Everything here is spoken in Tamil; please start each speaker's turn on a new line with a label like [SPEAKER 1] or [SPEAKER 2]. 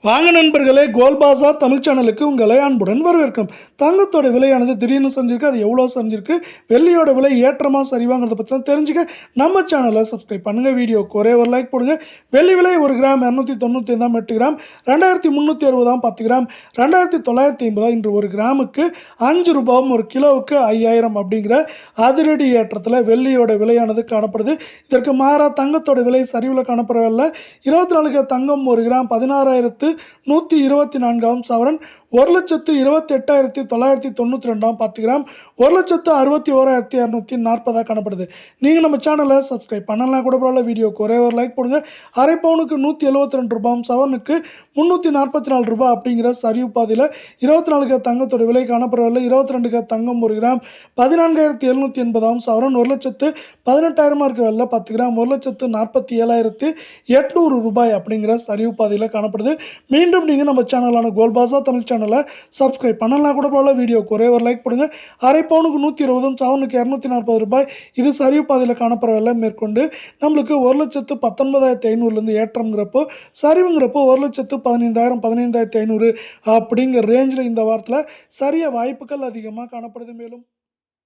[SPEAKER 1] வாங்க நண்பர்களே, கோல்ட் பாசார் தமிழ் சேனலுக்கு உங்களை அன்புடன் வரவேற்கும். தங்கத்தோட விலையானது திடீர்னு சரிஞ்சிருக்கு. அது எவ்வளோ சரிஞ்சிருக்கு, வெள்ளியோட விலை ஏற்றமா சரிவாங்கிறத பற்றிலாம் தெரிஞ்சுக்க நம்ம சேனலை சப்ஸ்கிரைப் பண்ணுங்க. வீடியோக்கு ஒரே ஒரு லைக் போடுங்க. வெள்ளி விலை 1 கிராம் 295 8 கிராம் 2360 10 கிராம் 2950. இன்று 1 கிராமுக்கு 5 ரூபாயும் 1 கிலோவுக்கு 5000 அப்படிங்கிற அதிரடி ஏற்றத்தில் வெள்ளியோட விலையானது காணப்படுது. இதற்கு மாறா தங்கத்தோட விலை சரிவில் காணப்படவில்லை. 24 தங்கம் 1 கிராம் 16,124 சவரன் 1,28,992 10 கிராம் 1,61,240 காணப்படுது. நீங்கள் நம்ம சேனலை சப்ஸ்கிரைப் பண்ணலாம் கூட பரவாயில்ல. வீடியோக்கு ஒரே ஒரு லைக் போடுங்க. அரை பவுனுக்கு 172 ரூபாயும் சவரனுக்கு 344 ரூபாய் அப்படிங்கிற சரிவு பாதையில் 24 தங்கத்தோட விலை காணப்படவில்லை. 22 தங்கம் 1 கிராம் 14,780 சவரன் 1,18,000 இருக்க வெள்ள 10 கிராம் 1,47,800 ரூபாய் அப்படிங்கிற சரிவு பாதையில் காணப்படுது. மீண்டும் நீங்கள் நம்ம சேனலான கோல்ட் பாசார் தமிழ் சேனலை சப்ஸ்கிரைப் பண்ணலாம் கூட பரவாயில்ல. வீடியோக்கு ஒரே ஒரு லைக் போடுங்க. அரை பவுனுக்கு 120 சவரனுக்கு 240 ரூபாய். இது சரிவு பாதையில் காணப்படவில்லை. மேற்கொண்டு நம்மளுக்கு 1,19,500 ஏற்றம்ங்கிறப்போ சரிவுங்கிறப்போ 1,15,000 15,500 அப்படிங்கிற ரேஞ்சில் இந்த வாரத்தில் சரிய வாய்ப்புகள் அதிகமாக காணப்படுது. மேலும்